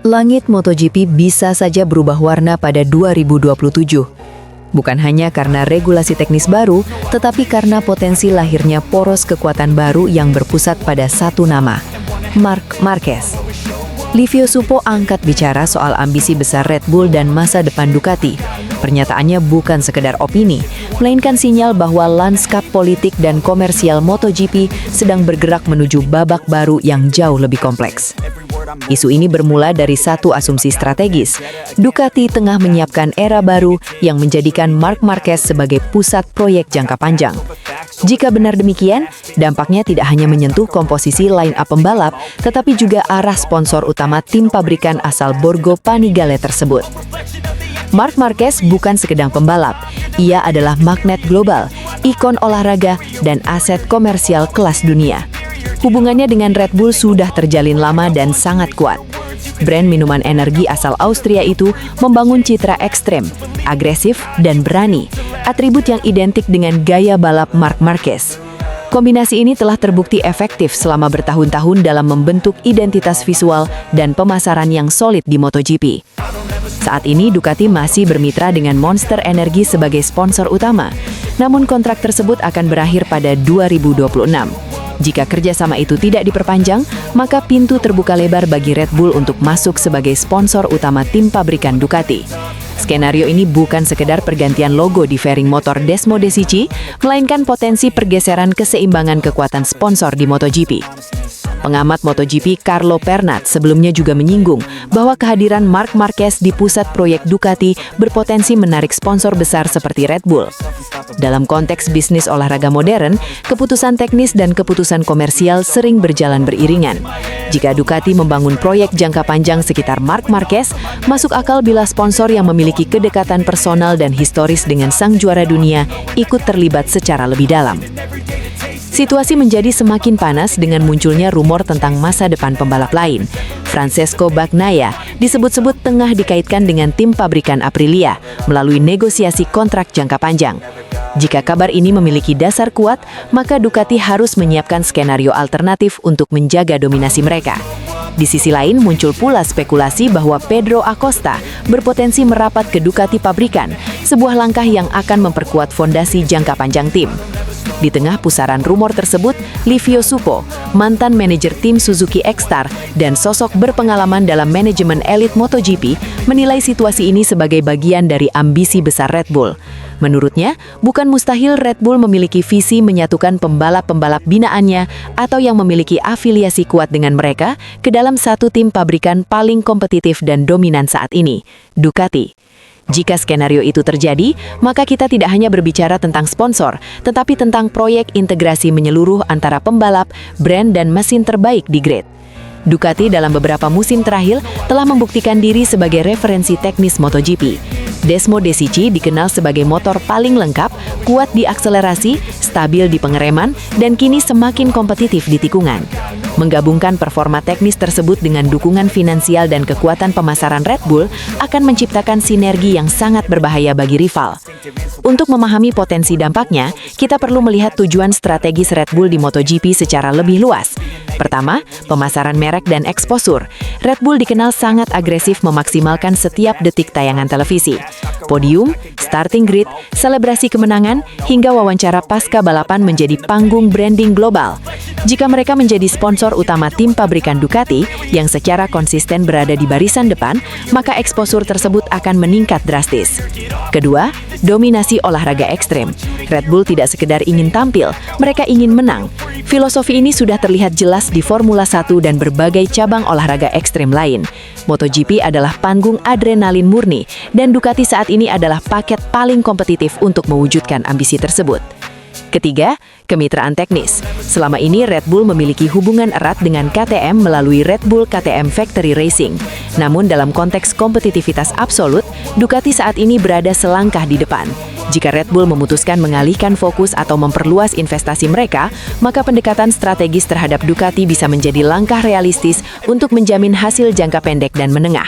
Langit MotoGP bisa saja berubah warna pada 2027. Bukan hanya karena regulasi teknis baru, tetapi karena potensi lahirnya poros kekuatan baru yang berpusat pada satu nama, Marc Marquez. Livio Suppo angkat bicara soal ambisi besar Red Bull dan masa depan Ducati. Pernyataannya bukan sekedar opini, melainkan sinyal bahwa lanskap politik dan komersial MotoGP sedang bergerak menuju babak baru yang jauh lebih kompleks. Isu ini bermula dari satu asumsi strategis. Ducati tengah menyiapkan era baru yang menjadikan Marc Marquez sebagai pusat proyek jangka panjang. Jika benar demikian, dampaknya tidak hanya menyentuh komposisi line-up pembalap, tetapi juga arah sponsor utama tim pabrikan asal Borgo Panigale tersebut. Marc Marquez bukan sekedar pembalap, ia adalah magnet global, ikon olahraga, dan aset komersial kelas dunia. Hubungannya dengan Red Bull sudah terjalin lama dan sangat kuat. Brand minuman energi asal Austria itu membangun citra ekstrem, agresif, dan berani, atribut yang identik dengan gaya balap Marc Marquez. Kombinasi ini telah terbukti efektif selama bertahun-tahun dalam membentuk identitas visual dan pemasaran yang solid di MotoGP. Saat ini Ducati masih bermitra dengan Monster Energy sebagai sponsor utama, namun kontrak tersebut akan berakhir pada 2026. Jika kerjasama itu tidak diperpanjang, maka pintu terbuka lebar bagi Red Bull untuk masuk sebagai sponsor utama tim pabrikan Ducati. Skenario ini bukan sekedar pergantian logo di fairing motor Desmo Desici, melainkan potensi pergeseran keseimbangan kekuatan sponsor di MotoGP. Pengamat MotoGP Carlo Pernat sebelumnya juga menyinggung bahwa kehadiran Marc Marquez di pusat proyek Ducati berpotensi menarik sponsor besar seperti Red Bull. Dalam konteks bisnis olahraga modern, keputusan teknis dan keputusan komersial sering berjalan beriringan. Jika Ducati membangun proyek jangka panjang sekitar Marc Marquez, masuk akal bila sponsor yang memiliki kedekatan personal dan historis dengan sang juara dunia ikut terlibat secara lebih dalam. Situasi menjadi semakin panas dengan munculnya rumor tentang masa depan pembalap lain. Francesco Bagnaia disebut-sebut tengah dikaitkan dengan tim pabrikan Aprilia melalui negosiasi kontrak jangka panjang. Jika kabar ini memiliki dasar kuat, maka Ducati harus menyiapkan skenario alternatif untuk menjaga dominasi mereka. Di sisi lain, muncul pula spekulasi bahwa Pedro Acosta berpotensi merapat ke Ducati pabrikan, sebuah langkah yang akan memperkuat fondasi jangka panjang tim. Di tengah pusaran rumor tersebut, Livio Suppo, mantan manajer tim Suzuki X-Star dan sosok berpengalaman dalam manajemen elit MotoGP, menilai situasi ini sebagai bagian dari ambisi besar Red Bull. Menurutnya, bukan mustahil Red Bull memiliki visi menyatukan pembalap-pembalap binaannya atau yang memiliki afiliasi kuat dengan mereka ke dalam satu tim pabrikan paling kompetitif dan dominan saat ini, Ducati. Jika skenario itu terjadi, maka kita tidak hanya berbicara tentang sponsor, tetapi tentang proyek integrasi menyeluruh antara pembalap, brand, dan mesin terbaik di grid. Ducati dalam beberapa musim terakhir telah membuktikan diri sebagai referensi teknis MotoGP. Desmo Desici dikenal sebagai motor paling lengkap, kuat di akselerasi, stabil di pengereman, dan kini semakin kompetitif di tikungan. Menggabungkan performa teknis tersebut dengan dukungan finansial dan kekuatan pemasaran Red Bull akan menciptakan sinergi yang sangat berbahaya bagi rival. Untuk memahami potensi dampaknya, kita perlu melihat tujuan strategis Red Bull di MotoGP secara lebih luas. Pertama, pemasaran merek dan eksposur. Red Bull dikenal sangat agresif memaksimalkan setiap detik tayangan televisi. Podium, starting grid, selebrasi kemenangan, hingga wawancara pasca balapan menjadi panggung branding global. Jika mereka menjadi sponsor utama tim pabrikan Ducati yang secara konsisten berada di barisan depan, maka eksposur tersebut akan meningkat drastis. Kedua, dominasi olahraga ekstrem. Red Bull tidak sekedar ingin tampil, mereka ingin menang. Filosofi ini sudah terlihat jelas di Formula 1 dan berbagai cabang olahraga ekstrem lain. MotoGP adalah panggung adrenalin murni, dan Ducati saat ini adalah paket paling kompetitif untuk mewujudkan ambisi tersebut. Ketiga, kemitraan teknis. Selama ini Red Bull memiliki hubungan erat dengan KTM melalui Red Bull KTM Factory Racing. Namun dalam konteks kompetitivitas absolut, Ducati saat ini berada selangkah di depan. Jika Red Bull memutuskan mengalihkan fokus atau memperluas investasi mereka, maka pendekatan strategis terhadap Ducati bisa menjadi langkah realistis untuk menjamin hasil jangka pendek dan menengah.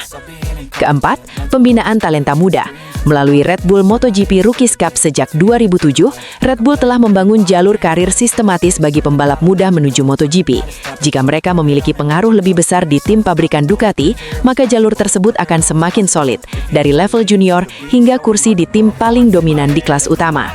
Keempat, pembinaan talenta muda. Melalui Red Bull MotoGP Rookies Cup sejak 2007, Red Bull telah membangun jalur karir sistematis bagi pembalap muda menuju MotoGP. Jika mereka memiliki pengaruh lebih besar di tim pabrikan Ducati, maka jalur tersebut akan semakin solid, dari level junior hingga kursi di tim paling dominan di kelas utama.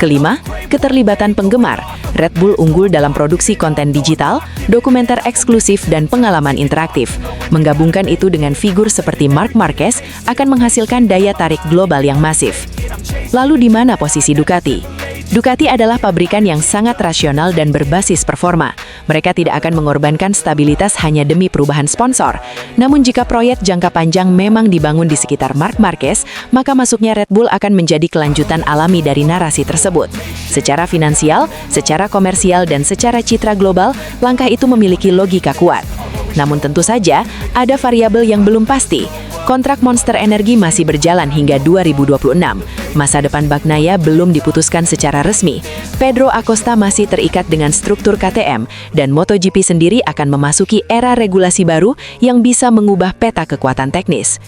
Kelima, keterlibatan penggemar. Red Bull unggul dalam produksi konten digital, dokumenter eksklusif, dan pengalaman interaktif. Menggabungkan itu dengan figur seperti Marc Marquez akan menghasilkan daya tarik global yang masif. Lalu di mana posisi Ducati? Ducati adalah pabrikan yang sangat rasional dan berbasis performa. Mereka tidak akan mengorbankan stabilitas hanya demi perubahan sponsor. Namun jika proyek jangka panjang memang dibangun di sekitar Marc Marquez, maka masuknya Red Bull akan menjadi kelanjutan alami dari narasi tersebut. Secara finansial, secara komersial, dan secara citra global, langkah itu memiliki logika kuat. Namun tentu saja, ada variabel yang belum pasti. Kontrak Monster Energy masih berjalan hingga 2026. Masa depan Bagnaia belum diputuskan secara resmi. Pedro Acosta masih terikat dengan struktur KTM, dan MotoGP sendiri akan memasuki era regulasi baru yang bisa mengubah peta kekuatan teknis.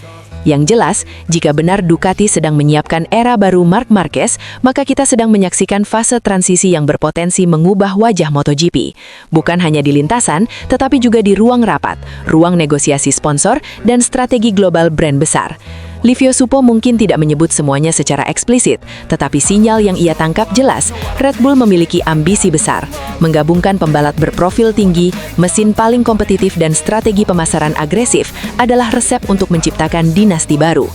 Yang jelas, jika benar Ducati sedang menyiapkan era baru Marc Marquez, maka kita sedang menyaksikan fase transisi yang berpotensi mengubah wajah MotoGP. Bukan hanya di lintasan, tetapi juga di ruang rapat, ruang negosiasi sponsor, dan strategi global brand besar. Livio Suppo mungkin tidak menyebut semuanya secara eksplisit, tetapi sinyal yang ia tangkap jelas, Red Bull memiliki ambisi besar, menggabungkan pembalap berprofil tinggi, mesin paling kompetitif, dan strategi pemasaran agresif adalah resep untuk menciptakan dinasti baru.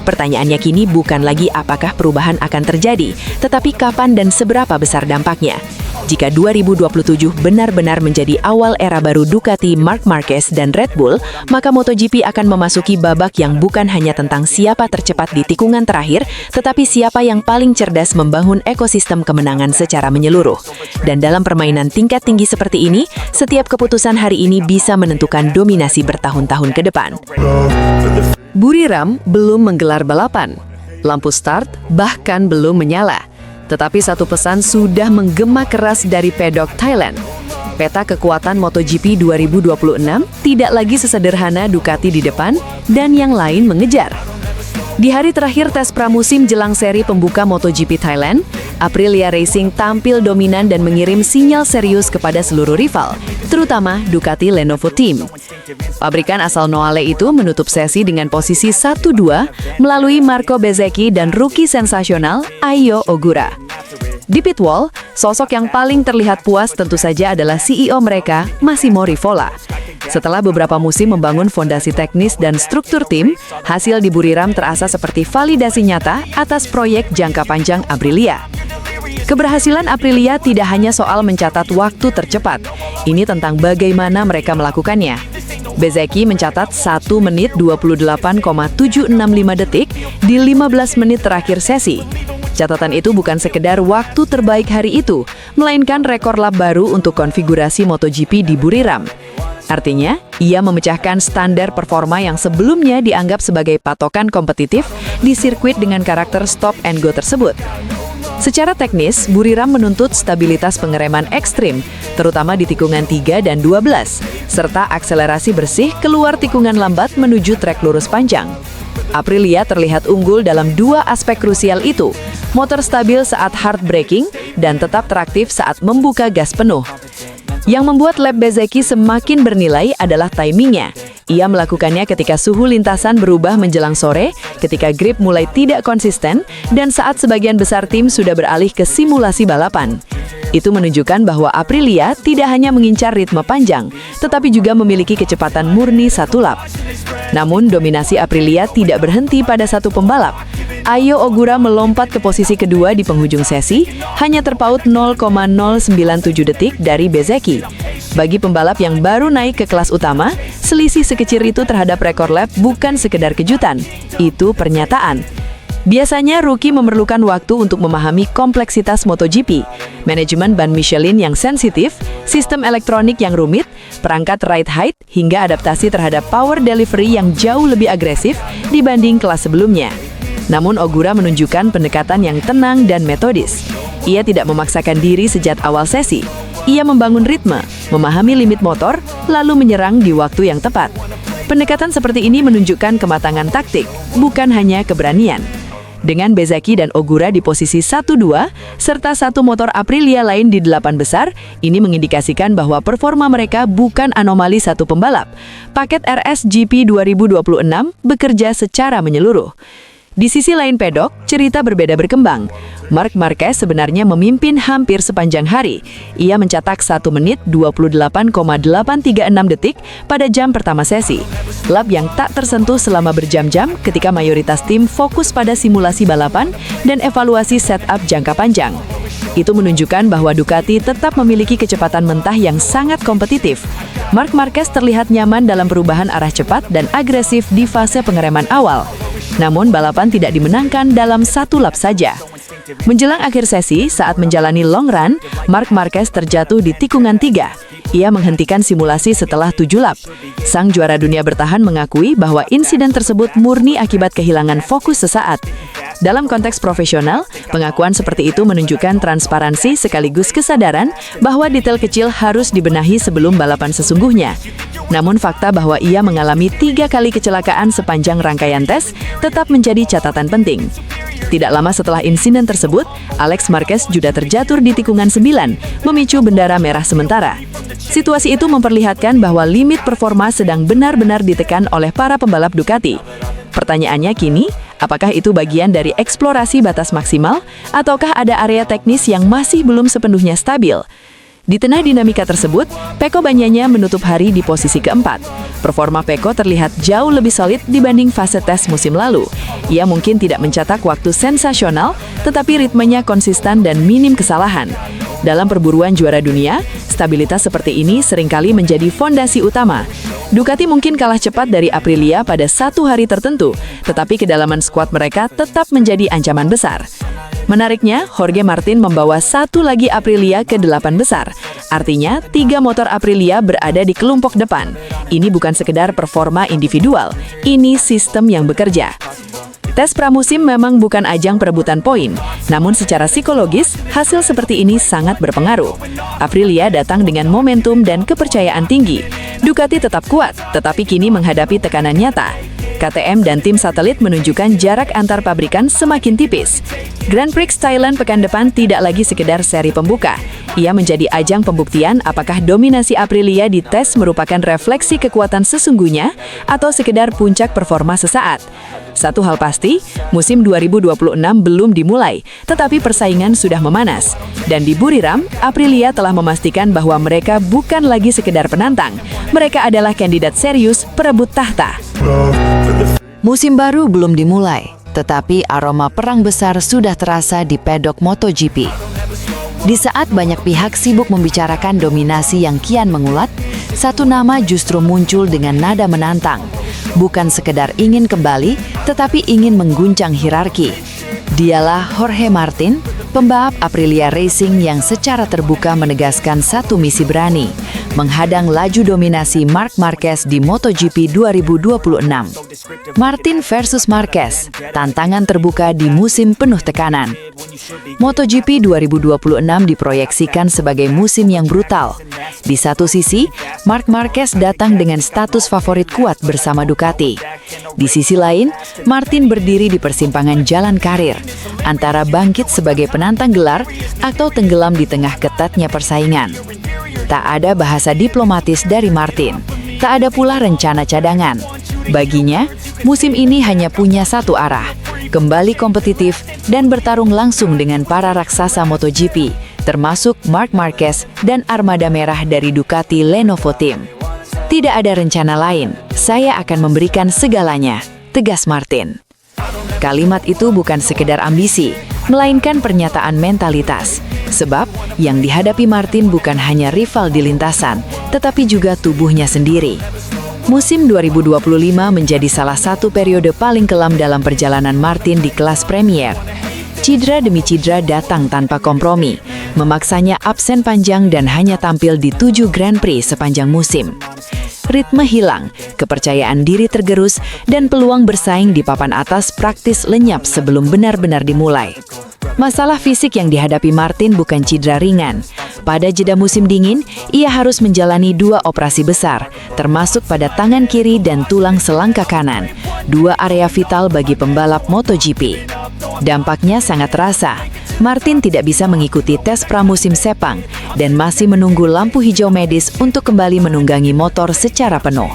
Pertanyaannya kini bukan lagi apakah perubahan akan terjadi, tetapi kapan dan seberapa besar dampaknya. Jika 2027 benar-benar menjadi awal era baru Ducati, Marc Marquez, dan Red Bull, maka MotoGP akan memasuki babak yang bukan hanya tentang siapa tercepat di tikungan terakhir, tetapi siapa yang paling cerdas membangun ekosistem kemenangan secara menyeluruh. Dan dalam permainan tingkat tinggi seperti ini, setiap keputusan hari ini bisa menentukan dominasi bertahun-tahun ke depan. Buriram belum menggelar balapan. Lampu start bahkan belum menyala. Tetapi satu pesan sudah menggema keras dari pedok Thailand. Peta kekuatan MotoGP 2026 tidak lagi sesederhana Ducati di depan dan yang lain mengejar. Di hari terakhir tes pramusim jelang seri pembuka MotoGP Thailand, Aprilia Racing tampil dominan dan mengirim sinyal serius kepada seluruh rival, terutama Ducati Lenovo Team. Pabrikan asal Noale itu menutup sesi dengan posisi 1-2 melalui Marco Bezzecchi dan rookie sensasional Ayao Ogura. Di pit wall, sosok yang paling terlihat puas tentu saja adalah CEO mereka, Massimo Rivola. Setelah beberapa musim membangun fondasi teknis dan struktur tim, hasil di Buriram terasa seperti validasi nyata atas proyek jangka panjang Aprilia. Keberhasilan Aprilia tidak hanya soal mencatat waktu tercepat, ini tentang bagaimana mereka melakukannya. Bezzecchi mencatat 1 menit 28,765 detik di 15 menit terakhir sesi. Catatan itu bukan sekedar waktu terbaik hari itu, melainkan rekor lap baru untuk konfigurasi MotoGP di Buriram. Artinya, ia memecahkan standar performa yang sebelumnya dianggap sebagai patokan kompetitif di sirkuit dengan karakter stop and go tersebut. Secara teknis, Buriram menuntut stabilitas pengereman ekstrim, terutama di tikungan 3 dan 12, serta akselerasi bersih keluar tikungan lambat menuju trek lurus panjang. Aprilia terlihat unggul dalam dua aspek krusial itu, motor stabil saat hard braking dan tetap teraktif saat membuka gas penuh. Yang membuat lap Bezzecchi semakin bernilai adalah timingnya. Ia melakukannya ketika suhu lintasan berubah menjelang sore, ketika grip mulai tidak konsisten, dan saat sebagian besar tim sudah beralih ke simulasi balapan. Itu menunjukkan bahwa Aprilia tidak hanya mengincar ritme panjang, tetapi juga memiliki kecepatan murni satu lap. Namun, dominasi Aprilia tidak berhenti pada satu pembalap. Ayao Ogura melompat ke posisi kedua di penghujung sesi, hanya terpaut 0,097 detik dari Bezzecchi. Bagi pembalap yang baru naik ke kelas utama, selisih sekecil itu terhadap rekor lap bukan sekedar kejutan, itu pernyataan. Biasanya rookie memerlukan waktu untuk memahami kompleksitas MotoGP, manajemen ban Michelin yang sensitif, sistem elektronik yang rumit, perangkat ride height, hingga adaptasi terhadap power delivery yang jauh lebih agresif dibanding kelas sebelumnya. Namun Ogura menunjukkan pendekatan yang tenang dan metodis. Ia tidak memaksakan diri sejak awal sesi. Ia membangun ritme, memahami limit motor, lalu menyerang di waktu yang tepat. Pendekatan seperti ini menunjukkan kematangan taktik, bukan hanya keberanian. Dengan Bezzecchi dan Ogura di posisi 1-2, serta satu motor Aprilia lain di 8 besar, ini mengindikasikan bahwa performa mereka bukan anomali satu pembalap. Paket RS GP 2026 bekerja secara menyeluruh. Di sisi lain pedok, cerita berbeda berkembang. Marc Marquez sebenarnya memimpin hampir sepanjang hari. Ia mencetak 1 menit 28,836 detik pada jam pertama sesi. Lap yang tak tersentuh selama berjam-jam ketika mayoritas tim fokus pada simulasi balapan dan evaluasi setup jangka panjang. Itu menunjukkan bahwa Ducati tetap memiliki kecepatan mentah yang sangat kompetitif. Marc Marquez terlihat nyaman dalam perubahan arah cepat dan agresif di fase pengereman awal. Namun balapan tidak dimenangkan dalam satu lap saja. Menjelang akhir sesi, saat menjalani long run, Marc Marquez terjatuh di tikungan 3. Ia menghentikan simulasi setelah 7 lap. Sang juara dunia bertahan mengakui bahwa insiden tersebut murni akibat kehilangan fokus sesaat. Dalam konteks profesional, pengakuan seperti itu menunjukkan transparansi sekaligus kesadaran bahwa detail kecil harus dibenahi sebelum balapan sesungguhnya. Namun fakta bahwa ia mengalami 3 kali kecelakaan sepanjang rangkaian tes tetap menjadi catatan penting. Tidak lama setelah insiden tersebut, Alex Marquez juga terjatuh di tikungan 9, memicu bendera merah sementara. Situasi itu memperlihatkan bahwa limit performa sedang benar-benar ditekan oleh para pembalap Ducati. Pertanyaannya kini, apakah itu bagian dari eksplorasi batas maksimal, ataukah ada area teknis yang masih belum sepenuhnya stabil? Di tengah dinamika tersebut, Pecco Bagnaia menutup hari di posisi keempat. Performa Pecco terlihat jauh lebih solid dibanding fase tes musim lalu. Ia mungkin tidak mencetak waktu sensasional, tetapi ritmenya konsisten dan minim kesalahan. Dalam perburuan juara dunia, stabilitas seperti ini seringkali menjadi fondasi utama. Ducati mungkin kalah cepat dari Aprilia pada satu hari tertentu, tetapi kedalaman skuad mereka tetap menjadi ancaman besar. Menariknya, Jorge Martin membawa satu lagi Aprilia ke 8 besar. Artinya, 3 motor Aprilia berada di kelompok depan. Ini bukan sekedar performa individual, ini sistem yang bekerja. Tes pramusim memang bukan ajang perebutan poin, namun secara psikologis, hasil seperti ini sangat berpengaruh. Aprilia datang dengan momentum dan kepercayaan tinggi. Ducati tetap kuat, tetapi kini menghadapi tekanan nyata. KTM dan tim satelit menunjukkan jarak antar pabrikan semakin tipis. Grand Prix Thailand pekan depan tidak lagi sekedar seri pembuka. Ia menjadi ajang pembuktian apakah dominasi Aprilia di tes merupakan refleksi kekuatan sesungguhnya atau sekedar puncak performa sesaat. Satu hal pasti, musim 2026 belum dimulai, tetapi persaingan sudah memanas. Dan di Buriram, Aprilia telah memastikan bahwa mereka bukan lagi sekedar penantang. Mereka adalah kandidat serius perebut tahta. Musim baru belum dimulai, tetapi aroma perang besar sudah terasa di pedok MotoGP. Di saat banyak pihak sibuk membicarakan dominasi yang kian mengulat, satu nama justru muncul dengan nada menantang. Bukan sekedar ingin kembali, tetapi ingin mengguncang hierarki. Dialah Jorge Martin, pembalap Aprilia Racing yang secara terbuka menegaskan satu misi berani, menghadang laju dominasi Marc Marquez di MotoGP 2026. Martin versus Marquez, tantangan terbuka di musim penuh tekanan. MotoGP 2026 diproyeksikan sebagai musim yang brutal. Di satu sisi, Marc Marquez datang dengan status favorit kuat bersama Ducati. Di sisi lain, Martin berdiri di persimpangan jalan karir, antara bangkit sebagai penantang gelar atau tenggelam di tengah ketatnya persaingan. Tak ada bahasa diplomatis dari Martin, tak ada pula rencana cadangan. Baginya, musim ini hanya punya satu arah, kembali kompetitif dan bertarung langsung dengan para raksasa MotoGP, termasuk Marc Marquez dan armada merah dari Ducati Lenovo Team. Tidak ada rencana lain, saya akan memberikan segalanya, tegas Martin. Kalimat itu bukan sekedar ambisi, melainkan pernyataan mentalitas. Sebab, yang dihadapi Martin bukan hanya rival di lintasan, tetapi juga tubuhnya sendiri. Musim 2025 menjadi salah satu periode paling kelam dalam perjalanan Martin di kelas Premier. Cedera demi cedera datang tanpa kompromi, memaksanya absen panjang dan hanya tampil di 7 Grand Prix sepanjang musim. Ritme hilang, kepercayaan diri tergerus, dan peluang bersaing di papan atas praktis lenyap sebelum benar-benar dimulai. Masalah fisik yang dihadapi Martin bukan cedera ringan. Pada jeda musim dingin, ia harus menjalani 2 operasi besar, termasuk pada tangan kiri dan tulang selangkah kanan, 2 area vital bagi pembalap MotoGP. Dampaknya sangat terasa. Martin tidak bisa mengikuti tes pramusim Sepang dan masih menunggu lampu hijau medis untuk kembali menunggangi motor secara penuh.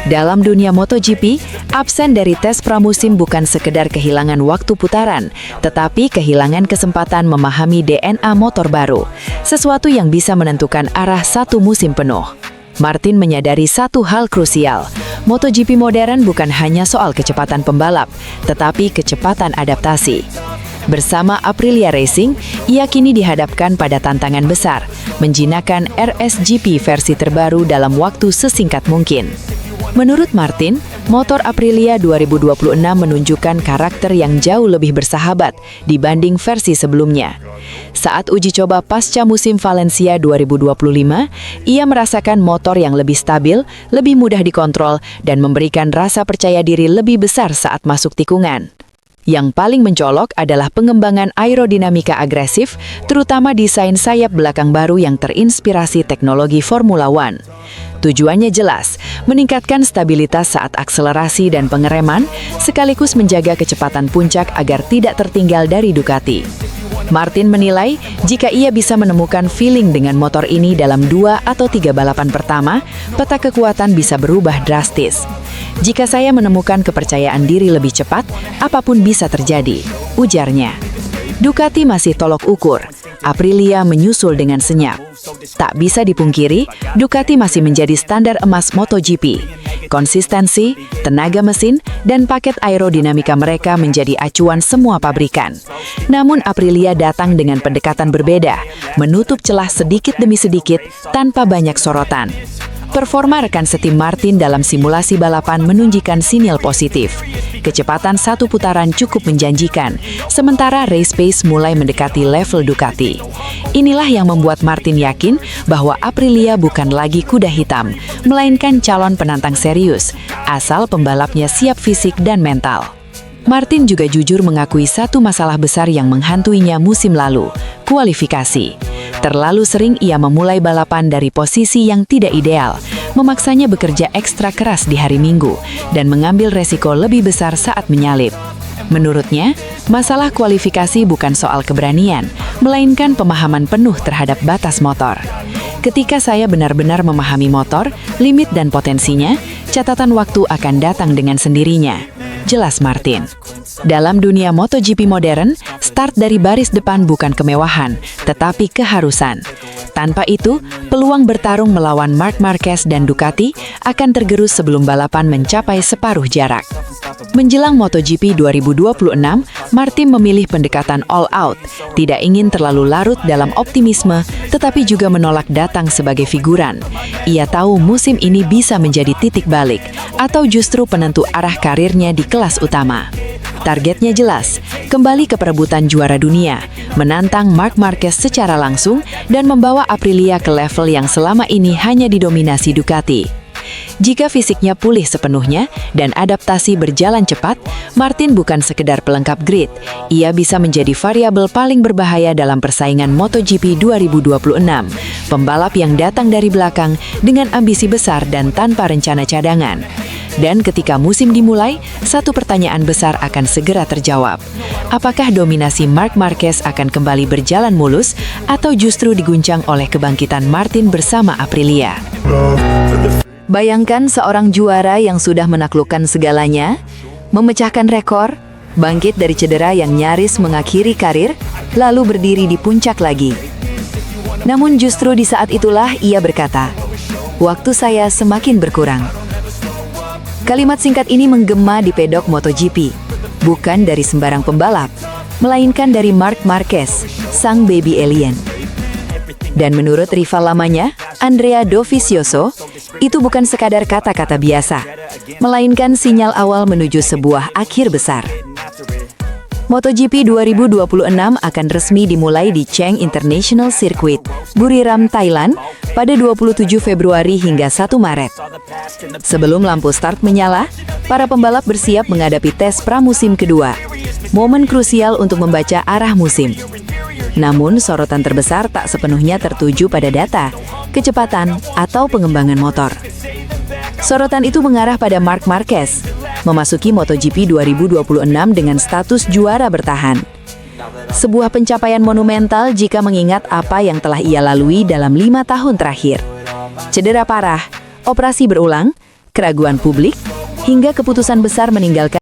Dalam dunia MotoGP, absen dari tes pramusim bukan sekedar kehilangan waktu putaran, tetapi kehilangan kesempatan memahami DNA motor baru, sesuatu yang bisa menentukan arah satu musim penuh. Martin menyadari satu hal krusial. MotoGP modern bukan hanya soal kecepatan pembalap, tetapi kecepatan adaptasi. Bersama Aprilia Racing, ia kini dihadapkan pada tantangan besar, menjinakkan RSGP versi terbaru dalam waktu sesingkat mungkin. Menurut Martin, motor Aprilia 2026 menunjukkan karakter yang jauh lebih bersahabat dibanding versi sebelumnya. Saat uji coba pasca musim Valencia 2025, ia merasakan motor yang lebih stabil, lebih mudah dikontrol, dan memberikan rasa percaya diri lebih besar saat masuk tikungan. Yang paling mencolok adalah pengembangan aerodinamika agresif, terutama desain sayap belakang baru yang terinspirasi teknologi Formula One. Tujuannya jelas, meningkatkan stabilitas saat akselerasi dan pengereman, sekaligus menjaga kecepatan puncak agar tidak tertinggal dari Ducati. Martin menilai, jika ia bisa menemukan feeling dengan motor ini dalam 2 atau 3 balapan pertama, peta kekuatan bisa berubah drastis. Jika saya menemukan kepercayaan diri lebih cepat, apapun bisa terjadi, ujarnya. Ducati masih tolok ukur. Aprilia menyusul dengan senyap. Tak bisa dipungkiri, Ducati masih menjadi standar emas MotoGP. Konsistensi, tenaga mesin, dan paket aerodinamika mereka menjadi acuan semua pabrikan. Namun Aprilia datang dengan pendekatan berbeda, menutup celah sedikit demi sedikit tanpa banyak sorotan. Performa rekan setim Martin dalam simulasi balapan menunjukkan sinyal positif. Kecepatan satu putaran cukup menjanjikan, sementara race pace mulai mendekati level Ducati. Inilah yang membuat Martin yakin bahwa Aprilia bukan lagi kuda hitam, melainkan calon penantang serius, asal pembalapnya siap fisik dan mental. Martin juga jujur mengakui satu masalah besar yang menghantuinya musim lalu, kualifikasi. Terlalu sering ia memulai balapan dari posisi yang tidak ideal, memaksanya bekerja ekstra keras di hari Minggu, dan mengambil resiko lebih besar saat menyalip. Menurutnya, masalah kualifikasi bukan soal keberanian, melainkan pemahaman penuh terhadap batas motor. Ketika saya benar-benar memahami motor, limit dan potensinya, catatan waktu akan datang dengan sendirinya, jelas Martin. Dalam dunia MotoGP modern, start dari baris depan bukan kemewahan, tetapi keharusan. Tanpa itu, peluang bertarung melawan Marc Marquez dan Ducati akan tergerus sebelum balapan mencapai separuh jarak. Menjelang MotoGP 2026, Martin memilih pendekatan all out, tidak ingin terlalu larut dalam optimisme, tetapi juga menolak datang sebagai figuran. Ia tahu musim ini bisa menjadi titik balik, atau justru penentu arah karirnya di kelas utama. Targetnya jelas, kembali ke perebutan juara dunia, menantang Marc Marquez secara langsung, dan membawa Aprilia ke level yang selama ini hanya didominasi Ducati. Jika fisiknya pulih sepenuhnya dan adaptasi berjalan cepat, Martin bukan sekedar pelengkap grid. Ia bisa menjadi variabel paling berbahaya dalam persaingan MotoGP 2026. Pembalap yang datang dari belakang dengan ambisi besar dan tanpa rencana cadangan. Dan ketika musim dimulai, satu pertanyaan besar akan segera terjawab. Apakah dominasi Marc Marquez akan kembali berjalan mulus atau justru diguncang oleh kebangkitan Martin bersama Aprilia? Bayangkan seorang juara yang sudah menaklukkan segalanya, memecahkan rekor, bangkit dari cedera yang nyaris mengakhiri karir, lalu berdiri di puncak lagi. Namun justru di saat itulah ia berkata, "Waktu saya semakin berkurang." Kalimat singkat ini menggema di pedok MotoGP, bukan dari sembarang pembalap, melainkan dari Marc Marquez, sang baby alien. Dan menurut rival lamanya, Andrea Dovizioso, itu bukan sekadar kata-kata biasa, melainkan sinyal awal menuju sebuah akhir besar. MotoGP 2026 akan resmi dimulai di Cheng International Circuit, Buriram, Thailand, pada 27 Februari hingga 1 Maret. Sebelum lampu start menyala, para pembalap bersiap menghadapi tes pramusim kedua. momen krusial untuk membaca arah musim. Namun, sorotan terbesar tak sepenuhnya tertuju pada data, kecepatan, atau pengembangan motor. Sorotan itu mengarah pada Marc Marquez, memasuki MotoGP 2026 dengan status juara bertahan. Sebuah pencapaian monumental jika mengingat apa yang telah ia lalui dalam 5 tahun terakhir. Cedera parah, operasi berulang, keraguan publik, hingga keputusan besar meninggalkan